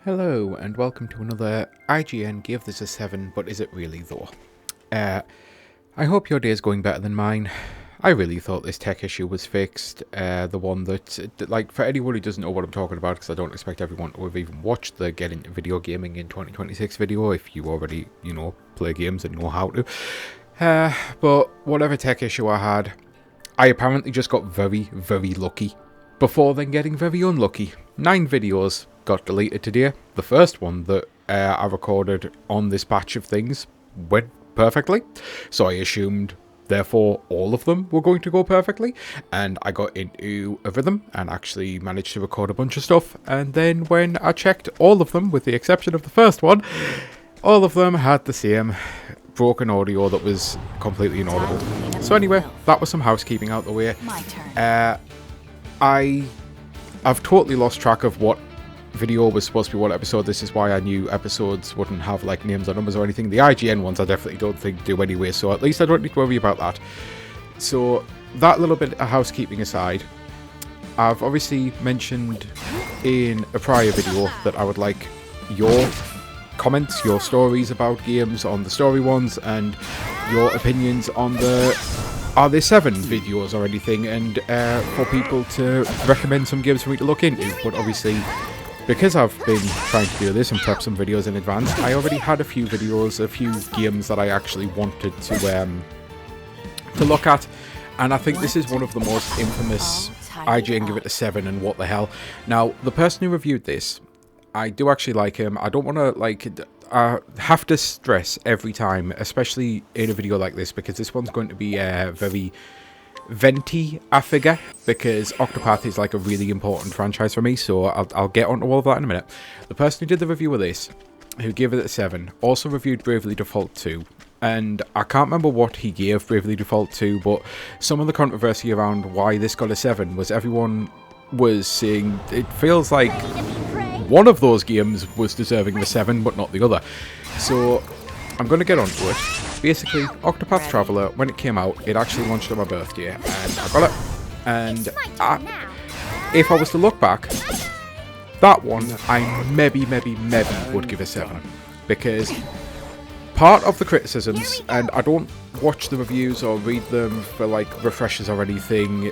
Hello and welcome to another IGN Give This a 7, but is it really though? I hope your day is going better than mine. I really thought this tech issue was fixed. The one that, like, for anyone who doesn't know what I'm talking about, because I don't expect everyone to have even watched the Get Into Video Gaming in 2026 video, if you already, play games and know how to. But whatever tech issue I had, I apparently just got very, very lucky. Before then getting very unlucky. 9 videos got deleted today. The first one that I recorded on this batch of things went perfectly. So I assumed, therefore, all of them were going to go perfectly. And I got into a rhythm and actually managed to record a bunch of stuff. And then when I checked all of them, with the exception of the first one, all of them had the same broken audio that was completely inaudible. So anyway, that was some housekeeping out the way. My turn. I've totally lost track of what video was supposed to be what episode. This is why I knew episodes wouldn't have like names or numbers or anything. The IGN ones I definitely don't think do anyway, so at least I don't need to worry about that. So that little bit of housekeeping aside, I've obviously mentioned in a prior video that I would like your comments, your stories about games on the story ones, and your opinions on the Are There 7 videos or anything, and for people to recommend some games for me to look into. But obviously, because I've been trying to do this and prep some videos in advance, I already had a few videos, a few games that I actually wanted to look at, and I think this is one of the most infamous IGN Give It a 7 and what the hell. Now, the person who reviewed this, I do actually like him. I don't want to, I have to stress every time, especially in a video like this, because this one's going to be very venti, I figure, because Octopath is like a really important franchise for me, so I'll get onto all of that in a minute. The person who did the review of this, who gave it a 7, also reviewed Bravely Default 2, and I can't remember what he gave Bravely Default 2, but some of the controversy around why this got a 7 was everyone was saying it feels like one of those games was deserving the 7, but not the other. So I'm going to get onto it. Basically, Octopath Traveler, when it came out, it actually launched on my birthday, and I got it. And if I was to look back, that one I maybe would give a 7, because part of the criticisms, and I don't watch the reviews or read them for like refreshers or anything,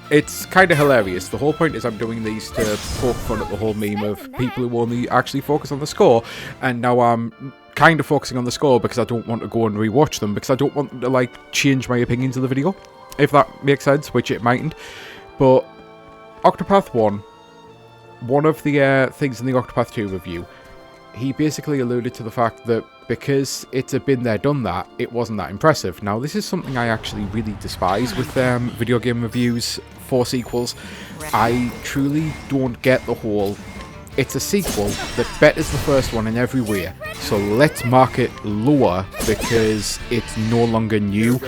it's kind of hilarious. The whole point is I'm doing these to poke fun at the whole meme of people who only actually focus on the score, and now I'm kind of focusing on the score because I don't want to go and rewatch them, because I don't want them to like change my opinions of the video, if that makes sense, which it mightn't. But Octopath 1, one of the things in the Octopath 2 review, he basically alluded to the fact that because it's a been there, done that, it wasn't that impressive. Now, this is something I actually really despise with video game reviews for sequels. I truly don't get the whole, it's a sequel that betters the first one in every way, so let's mark it lower because it's no longer new.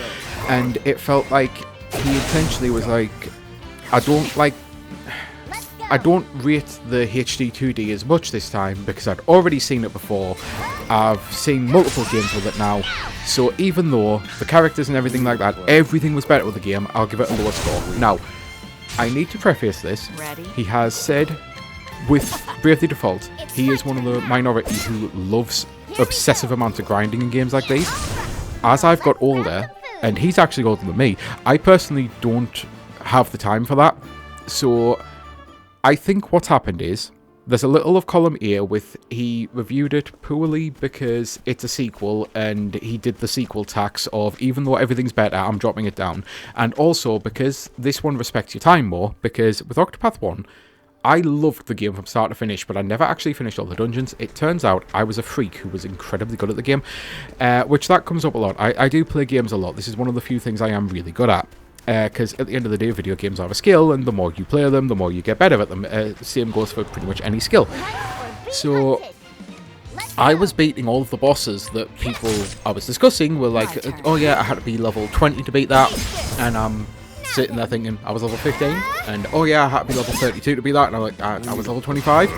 And it felt like he intentionally was like, I don't rate the HD 2D as much this time because I'd already seen it before. I've seen multiple games with it now. So even though the characters and everything like that, everything was better with the game, I'll give it a lower score. Now, I need to preface this. He has said with Bravely Default, he is one of the minority who loves obsessive amounts of grinding in games like these. As I've got older, and he's actually older than me, I personally don't have the time for that. So I think what's happened is there's a little of column A with he reviewed it poorly because it's a sequel, and he did the sequel tax of even though everything's better, I'm dropping it down. And also because this one respects your time more, because with Octopath 1, I loved the game from start to finish, but I never actually finished all the dungeons. It turns out I was a freak who was incredibly good at the game, which that comes up a lot. I do play games a lot. This is one of the few things I am really good at. Because at the end of the day, video games are a skill, and the more you play them, the more you get better at them. Same goes for pretty much any skill. So I was beating all of the bosses that people I was discussing were like, oh yeah, I had to be level 20 to beat that, and I'm sitting there thinking I was level 15, and oh yeah, I had to be level 32 to beat that, and I'm like, I was level 25.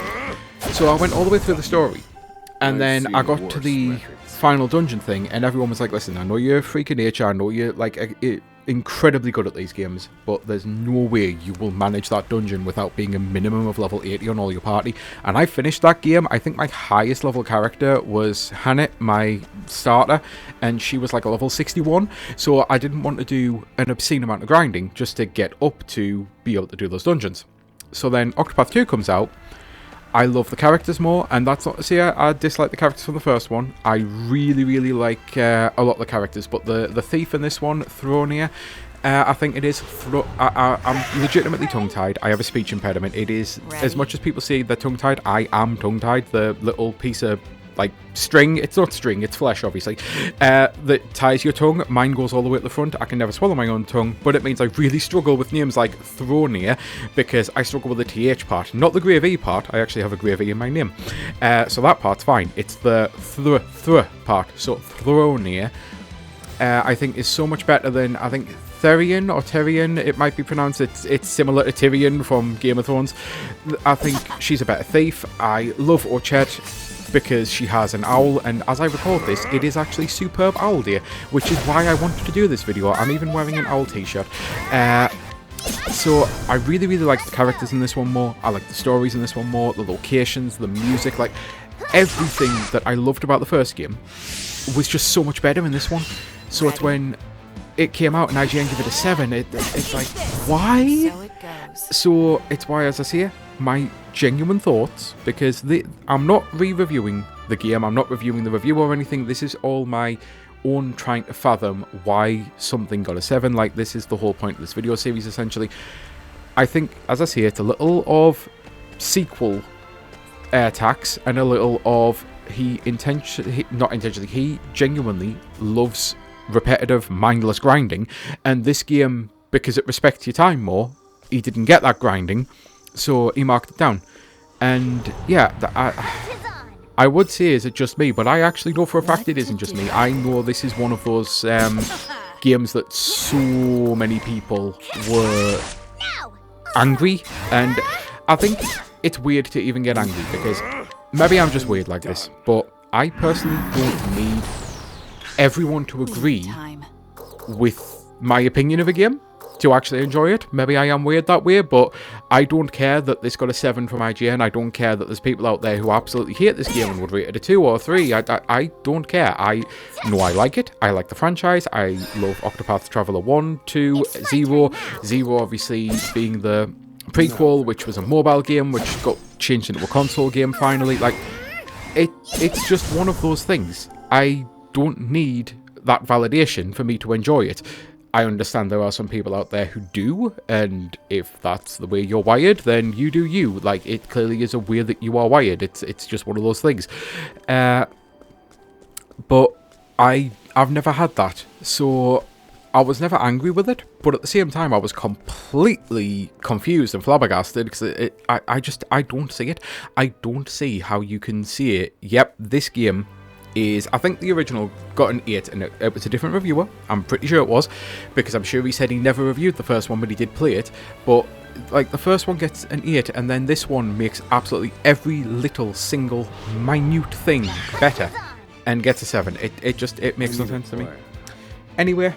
So I went all the way through the story, and then I got to the final dungeon thing, and everyone was like, listen, I know you're a freak of nature, I know you're like incredibly good at these games, but there's no way you will manage that dungeon without being a minimum of level 80 on all your party. And I finished that game. I think my highest level character was Hannah, my starter, and she was like a level 61, so I didn't want to do an obscene amount of grinding just to get up to be able to do those dungeons. So then Octopath 2 comes out. I love the characters more, and that's not to say I dislike the characters from the first one. I really like a lot of the characters, but the thief in this one, Thronia, I think it is. I'm legitimately tongue-tied. I have a speech impediment. It is, as much as people say they're tongue-tied, I am tongue-tied. The little piece of like string, it's not string, it's flesh obviously, that ties your tongue. Mine goes all the way at the front. I can never swallow my own tongue, but it means I really struggle with names like Thronia because I struggle with the TH part, not the grave E part. I actually have a grave E in my name, so that part's fine. It's the thr part, so Thronia I think is so much better than, I think, Therian or Tyrion, it might be pronounced. It's similar to Tyrion from Game of Thrones. I think she's a better thief. I love Orchette because she has an owl, and as I record this, it is actually Superb Owl Day, which is why I wanted to do this video. I'm even wearing an owl t-shirt. So I really like the characters in this one more. I like the stories in this one more, the locations, the music, like everything that I loved about the first game was just so much better in this one. So it's when it came out and IGN gave it a 7, it's like, why? So it's why, as I say, my genuine thoughts, because I'm not re-reviewing the game, I'm not reviewing the review or anything, this is all my own trying to fathom why something got a 7. Like, this is the whole point of this video series, essentially. I think, as I say, it's a little of sequel tax and a little of he genuinely loves repetitive, mindless grinding, and this game, because it respects your time more, he didn't get that grinding, so he marked it down. And yeah, I would say, is it just me? But I actually know for a fact it isn't just me. I know this is one of those games that so many people were angry, and I think it's weird to even get angry, because maybe I'm just weird like this, but I personally don't need everyone to agree with my opinion of a game to actually enjoy it. Maybe I am weird that way, but I don't care that this got a 7 from IGN. I don't care that there's people out there who absolutely hate this game and would rate it a 2 or a 3. I don't care. I know I like it. I like the franchise. I love Octopath Traveler 1, 2, 0. 0 obviously being the prequel, which was a mobile game, which got changed into a console game finally. Like, it's just one of those things. I don't need that validation for me to enjoy it. I understand there are some people out there who do, and if that's the way you're wired, then you do you. Like, it clearly is a way that you are wired. It's just one of those things. But I've never had that, so I was never angry with it, but at the same time I was completely confused and flabbergasted, because I don't see it. I don't see how you can see it. Yep, this game is, I think the original got an 8, and it was a different reviewer. I'm pretty sure it was, because I'm sure he said he never reviewed the first one, but he did play it. But like, the first one gets an 8, and then this one makes absolutely every little single minute thing better and gets a 7. It makes no sense to me. Anyway,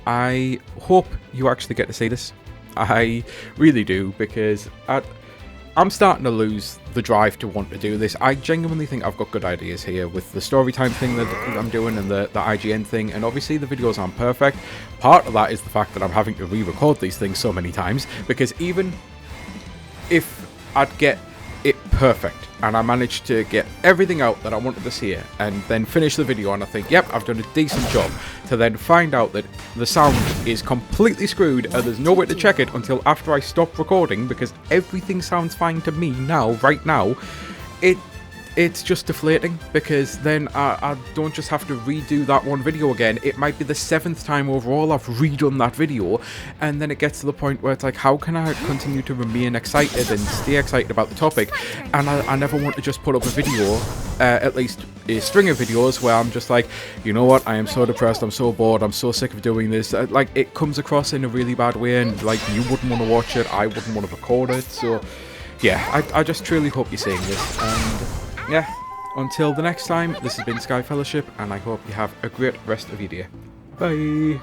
I hope you actually get to see this. I really do, because I'm starting to lose the drive to want to do this. I genuinely think I've got good ideas here with the story time thing that I'm doing, and the IGN thing, and obviously the videos aren't perfect. Part of that is the fact that I'm having to re-record these things so many times, because even if I'd get it perfect and I managed to get everything out that I wanted to see, and then finish the video and I think, yep, I've done a decent job, to then find out that the sound is completely screwed and there's no way to check it until after I stop recording, because everything sounds fine to me now, right now, it's just deflating, because then I don't just have to redo that one video again. It might be the 7th time overall I've redone that video, and then it gets to the point where it's like, how can I continue to remain excited and stay excited about the topic? And I never want to just put up a video, at least a string of videos, where I'm just like, you know what, I am so depressed, I'm so bored, I'm so sick of doing this. Like, it comes across in a really bad way, and like, you wouldn't want to watch it, I wouldn't want to record it. So yeah, I just truly hope you're seeing this, and yeah, until the next time, this has been Sky Fellowship, and I hope you have a great rest of your day. Bye!